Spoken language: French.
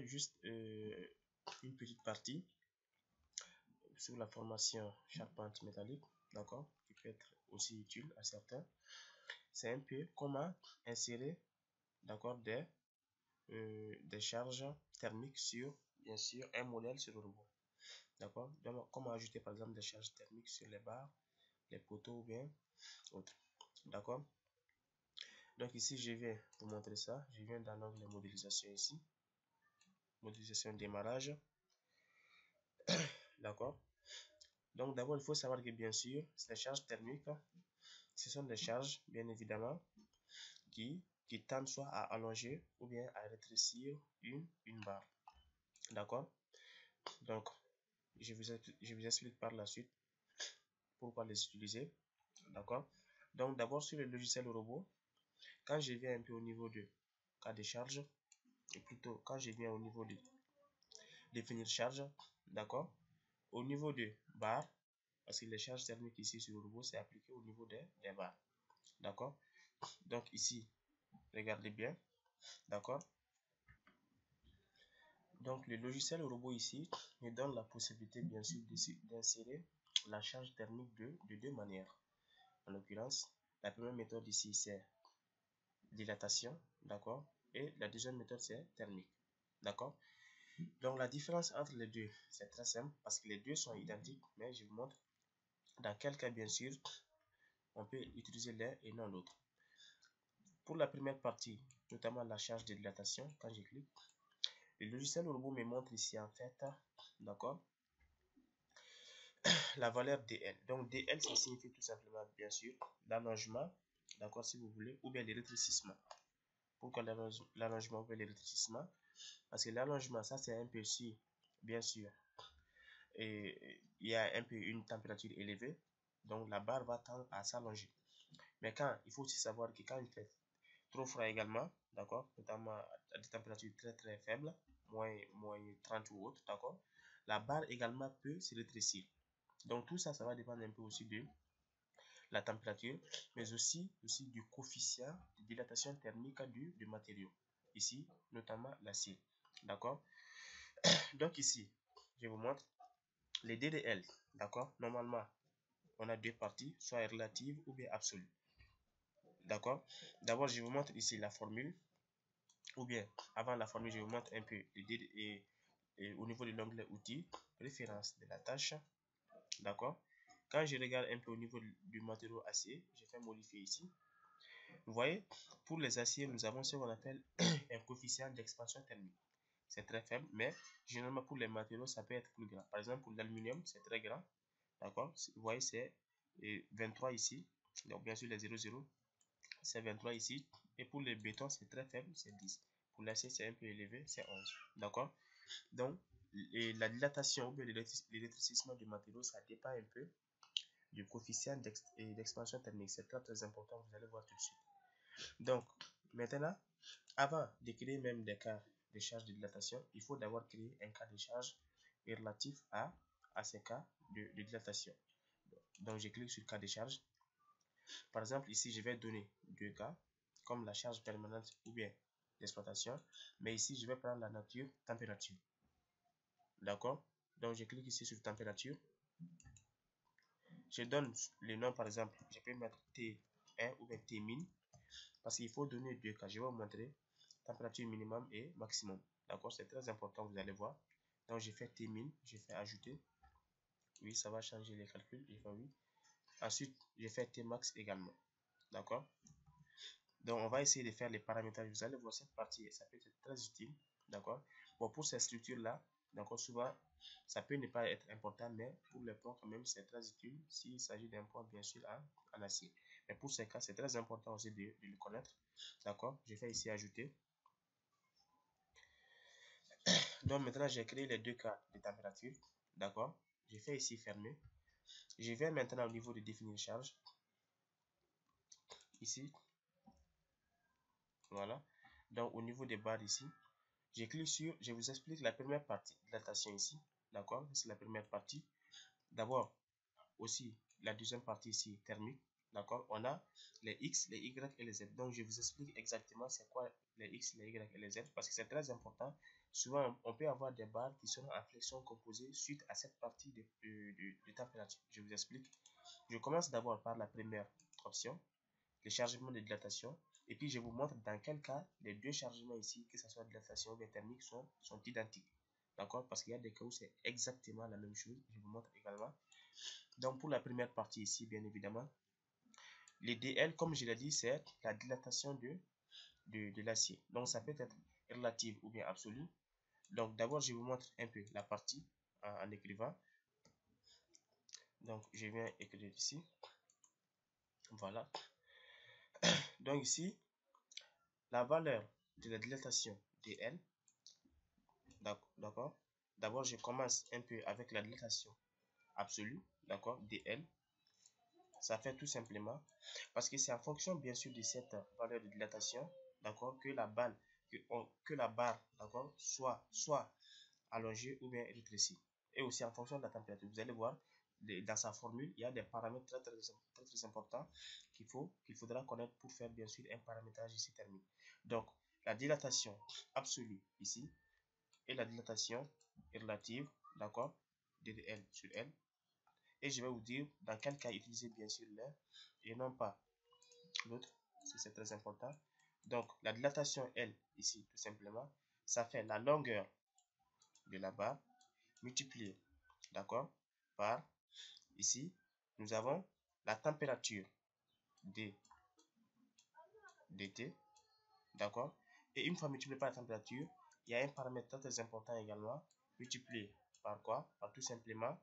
juste une petite partie sur la formation charpente métallique, d'accord, qui peut être aussi utile à certains. C'est un peu comment insérer, d'accord, des charges thermiques sur, bien sûr, un modèle sur le robot. D'accord, donc comment ajouter par exemple des charges thermiques sur les barres, les poteaux ou bien autres. D'accord, donc ici je vais vous montrer ça. Je viens dans l'onglet modélisation ici, modélisation démarrage. D'accord, donc d'abord il faut savoir que bien sûr ces charges thermiques, ce sont des charges bien évidemment qui tendent soit à allonger ou bien à rétrécir une barre. D'accord, donc je vous explique par la suite pourquoi les utiliser. D'accord, donc d'abord sur le logiciel robot, quand je viens un peu au niveau de cas de charge, et plutôt quand je viens au niveau de définir charge, d'accord, au niveau de barres, parce que les charges thermiques ici sur le robot c'est appliqué au niveau des barres. D'accord, donc ici regardez bien. D'accord, donc le logiciel robot ici me donne la possibilité bien sûr d'insérer la charge thermique de deux manières. En l'occurrence, la première méthode ici c'est dilatation, d'accord, et la deuxième méthode c'est thermique. D'accord, donc la différence entre les deux c'est très simple parce que les deux sont identiques, mais je vous montre dans quel cas bien sûr on peut utiliser l'un et non l'autre. Pour la première partie, notamment la charge de dilatation, quand je clique, le logiciel robot me montre ici en fait, d'accord, la valeur DL. Donc DL ça signifie tout simplement bien sûr l'allongement, d'accord, si vous voulez, ou bien le rétrécissement. Pourquoi l'allongement ou bien le rétrécissement? Parce que l'allongement ça c'est un peu si bien sûr et il y a un peu une température élevée, donc la barre va tendre à s'allonger. Mais quand il faut aussi savoir que quand il fait trop froid également, d'accord, notamment à des températures très faibles, moins 30 ou autre, d'accord, la barre également peut se rétrécir. Donc tout ça, ça va dépendre un peu aussi de la température, mais aussi du coefficient de dilatation thermique du matériau. Ici, notamment l'acier. D'accord, donc ici, je vous montre les DDL. D'accord, normalement, on a deux parties, soit relative ou bien absolue. D'accord, d'abord, je vous montre ici la formule. Ou bien, avant la formule, je vous montre un peu au niveau de l'onglet outils, référence de la tâche. D'accord, quand je regarde un peu au niveau du matériau acier, je fais modifier ici. Vous voyez, pour les aciers, nous avons ce qu'on appelle un coefficient d'expansion thermique. C'est très faible, mais généralement pour les matériaux, ça peut être plus grand. Par exemple, pour l'aluminium, c'est très grand. D'accord, vous voyez, c'est 23 ici. Donc, bien sûr, les 00, c'est 23 ici. Et pour les bétons, c'est très faible, c'est 10. Pour l'acier, c'est un peu élevé, c'est 11. D'accord, donc la dilatation ou l'électricissement du matériau, ça dépend un peu du coefficient d'expansion thermique. C'est très important, vous allez voir tout de suite. Donc, maintenant, avant de créer même des cas de charge de dilatation, il faut d'abord créer un cas de charge relatif à ces cas de dilatation. Donc, je clique sur cas de charge. Par exemple, ici, je vais donner deux cas, comme la charge permanente ou bien d'exploitation. Mais ici, je vais prendre la nature température. D'accord? Donc, je clique ici sur température. Je donne le nom, par exemple, je peux mettre T1 ou bien T min. Parce qu'il faut donner deux cas. Je vais vous montrer température minimum et maximum. D'accord, c'est très important, vous allez voir. Donc, j'ai fait T-min, j'ai fait ajouter. Oui, ça va changer les calculs. J'ai fait oui. Ensuite, j'ai fait T-max également. D'accord. Donc, on va essayer de faire les paramétrages. Vous allez voir cette partie, ça peut être très utile. D'accord. Bon, pour ces structures-là, d'accord, souvent, ça peut ne pas être important, mais pour les points, quand même, c'est très utile s'il s'agit d'un point, bien sûr, en acier. Mais pour ces cas, c'est très important aussi de le connaître. D'accord. Je fais ici ajouter. Donc maintenant, j'ai créé les deux cas de température. D'accord. Je fais ici fermer. Je vais maintenant au niveau de définir charge. Ici. Voilà. Donc au niveau des barres ici, je clique sur, je vous explique la première partie, dilatation ici. D'accord. C'est la première partie. D'abord, aussi la deuxième partie ici, thermique. D'accord. On a les X, les Y et les Z. Donc je vous explique exactement c'est quoi les X, les Y et les Z parce que c'est très important. souvent on peut avoir des barres qui seront en flexion composée suite à cette partie de température. Je vous explique. Je commence d'abord par la première option, le chargement de dilatation, et puis je vous montre dans quel cas les deux chargements ici, que ce soit dilatation ou thermique, sont identiques. D'accord? Parce qu'il y a des cas où c'est exactement la même chose. Je vous montre également. Donc pour la première partie ici, bien évidemment, les DL, comme je l'ai dit, c'est la dilatation de l'acier. Donc ça peut être relative ou bien absolue. Donc d'abord, je vous montre un peu la partie en écrivant. Donc je viens écrire ici. Voilà. Donc ici, la valeur de la dilatation dl, d'accord. D'abord, je commence un peu avec la dilatation absolue, d'accord, dl. Ça fait tout simplement, parce que c'est en fonction bien sûr de cette valeur de dilatation, d'accord, que la balle, que la barre, d'accord, soit allongée ou bien rétrécie. Et aussi en fonction de la température. Vous allez voir, dans sa formule, il y a des paramètres très importants qu'il faudra connaître pour faire bien sûr un paramétrage ici thermique. Donc, la dilatation absolue ici et la dilatation relative, d'accord, ddl sur L. Et je vais vous dire dans quel cas utiliser bien sûr l'un et non pas l'autre, si c'est très important. Donc, la dilatation L ici, tout simplement, ça fait la longueur de la barre multipliée, d'accord, par ici, nous avons la température dt, d'accord. Et une fois multiplié par la température, il y a un paramètre très important également, multiplié par quoi? Par tout simplement